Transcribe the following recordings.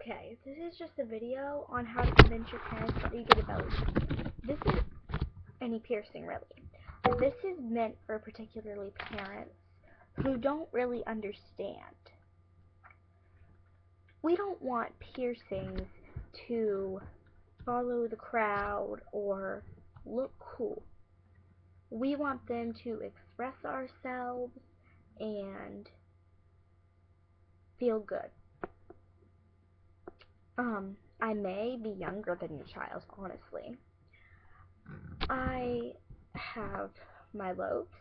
Okay, this is just a video on how to convince your parents that you get a belly button. This is any piercing, really. But this is meant for particularly parents who don't really understand. We don't want piercings to follow the crowd or look cool. We want them to express ourselves and feel good. I may be younger than your child, honestly. I have my lobes.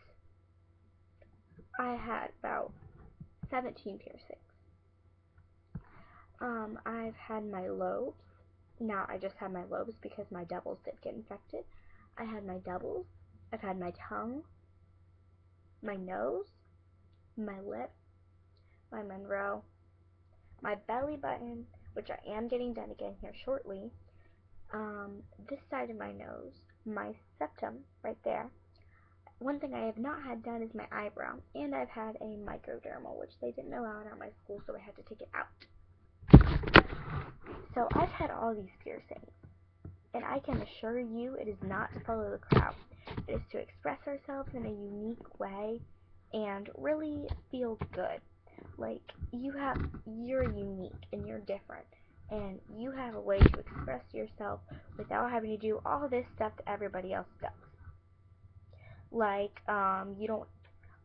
I had about 17 piercings. I've had my lobes. Now I just have my lobes because my doubles did get infected. I had my doubles. I've had my tongue, my nose, my lip, my Monroe, my belly button, which I am getting done again here shortly, this side of my nose, my septum right there. One thing I have not had done is my eyebrow, and I've had a microdermal, which they didn't allow it at my school, so I had to take it out. So I've had all these piercings, and I can assure you it is not to follow the crowd. It is to express ourselves in a unique way and really feel good. Like, you're unique and you're different, and you have a way to express yourself without having to do all this stuff that everybody else does. Like, you don't,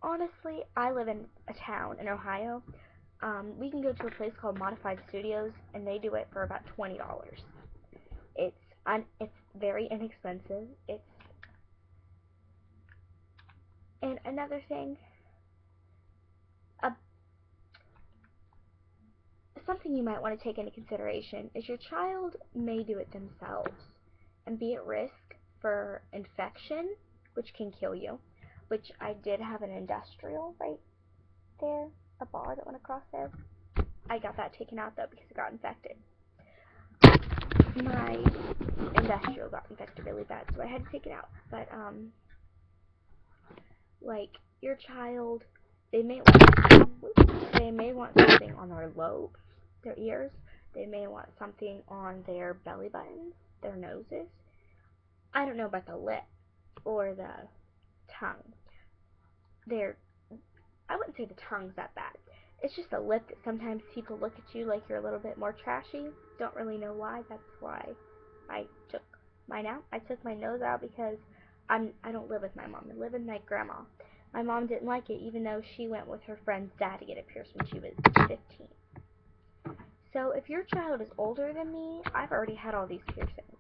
honestly, I live in a town in Ohio. We can go to a place called Modified Studios, and they do it for about $20. It's very inexpensive. And another thing, something you might want to take into consideration is your child may do it themselves and be at risk for infection, which can kill you, which I did have an industrial right there, a bar that went across there. I got that taken out though because it got infected. My industrial got infected really bad, so I had to take it out. But like your child, they may want something on their lobes, their ears. They may want something on their belly buttons, their noses. I don't know about the lip or the tongue. I wouldn't say the tongue's that bad. It's just the lip that sometimes people look at you like you're a little bit more trashy. Don't really know why. That's why I took mine out. I took my nose out because I don't live with my mom. I live with my grandma. My mom didn't like it, even though she went with her friend's dad to get it pierced when she was 15. So if your child is older than me, I've already had all these piercings.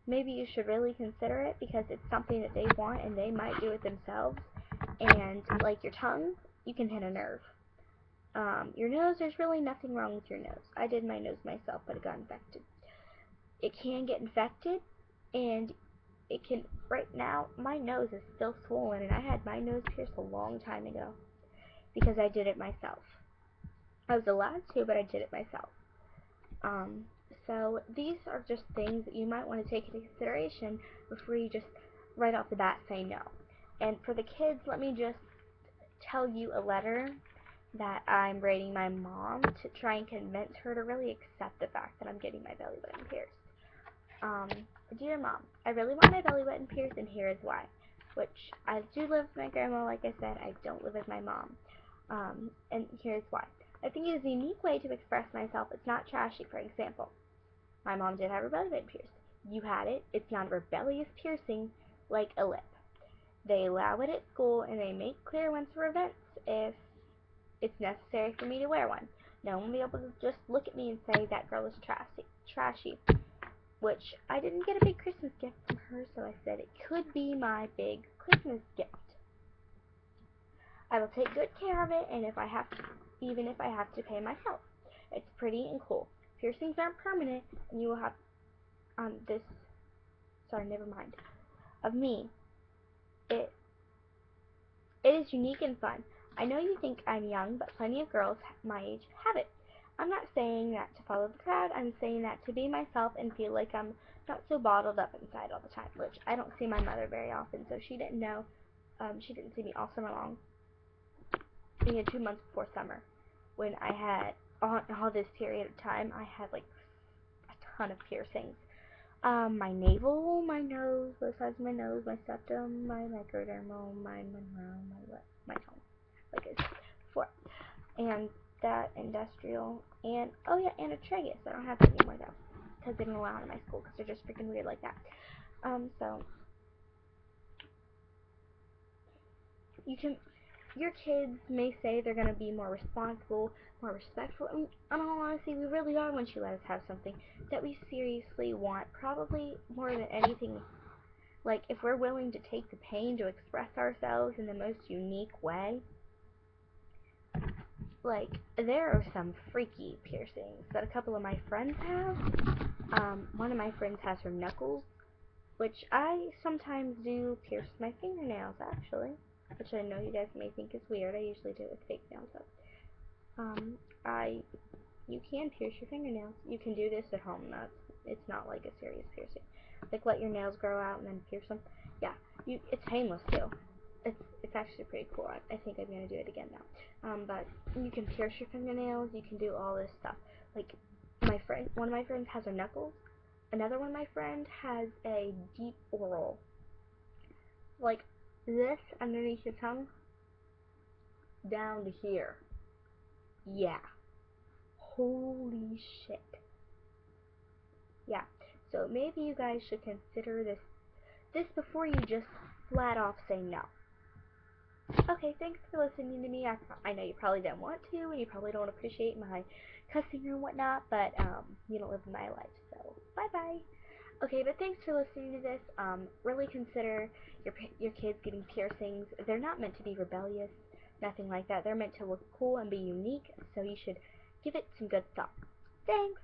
Maybe you should really consider it because it's something that they want and they might do it themselves. And like your tongue, you can hit a nerve. Your nose, there's really nothing wrong with your nose. I did my nose myself, but it got infected. It can get infected, and it can, right now, my nose is still swollen, and I had my nose pierced a long time ago because I did it myself. I was allowed to, but I did it myself. So these are just things that you might want to take into consideration before you just right off the bat say no. And for the kids, let me just tell you a letter that I'm writing my mom to try and convince her to really accept the fact that I'm getting my belly button pierced. Dear Mom, I really want my belly button pierced, and here is why. Which, I do live with my grandma, like I said, I don't live with my mom. And here's why. I think it is a unique way to express myself. It's not trashy. For example, my mom did have her belly button pierced. You had it. It's not a rebellious piercing like a lip. They allow it at school, and they make clear when for events if it's necessary for me to wear one. No one will be able to just look at me and say that girl is trashy. Which I didn't get a big Christmas gift from her, so I said it could be my big Christmas gift. I will take good care of it, and even if I have to pay myself. It's pretty and cool. Piercings aren't permanent, and you will have of me. It is unique and fun. I know you think I'm young, but plenty of girls my age have it. I'm not saying that to follow the crowd. I'm saying that to be myself and feel like I'm not so bottled up inside all the time, which I don't see my mother very often, so she didn't know. She didn't see me all summer long. 2 months before summer, when I had all this period of time, I had like a ton of piercings. My navel, my nose, both sides of my nose, my septum, my microdermal, my monroe, my tongue, like I said before, and that industrial, and oh yeah, and a treagis. I don't have it anymore though, because they didn't allow it in my school, because they're just freaking weird like that. So you can, your kids may say they're gonna be more responsible, more respectful. I mean, in all honesty, we really are once you let us have something that we seriously want, probably more than anything. Like, if we're willing to take the pain to express ourselves in the most unique way, like, there are some freaky piercings that a couple of my friends have. One of my friends has her knuckles, which I sometimes do pierce my fingernails, actually, which I know you guys may think is weird. I usually do it with fake nails, though. You can pierce your fingernails. You can do this at home. It's not like a serious piercing. Like, let your nails grow out and then pierce them. Yeah, it's painless too. It's actually pretty cool. I think I'm gonna do it again now. But you can pierce your fingernails. You can do all this stuff. Like, one of my friends has her knuckles. Another one of my friends has a deep oral. Like this underneath your tongue, down to here. Yeah. Holy shit. Yeah. So maybe you guys should consider this before you just flat off say no. Okay, thanks for listening to me. I know you probably don't want to, and you probably don't appreciate my cussing or whatnot, but you don't live in my life, so bye bye. Okay, but thanks for listening to this. Really consider your kids getting piercings. They're not meant to be rebellious, nothing like that. They're meant to look cool and be unique, so you should give it some good thought. Thanks.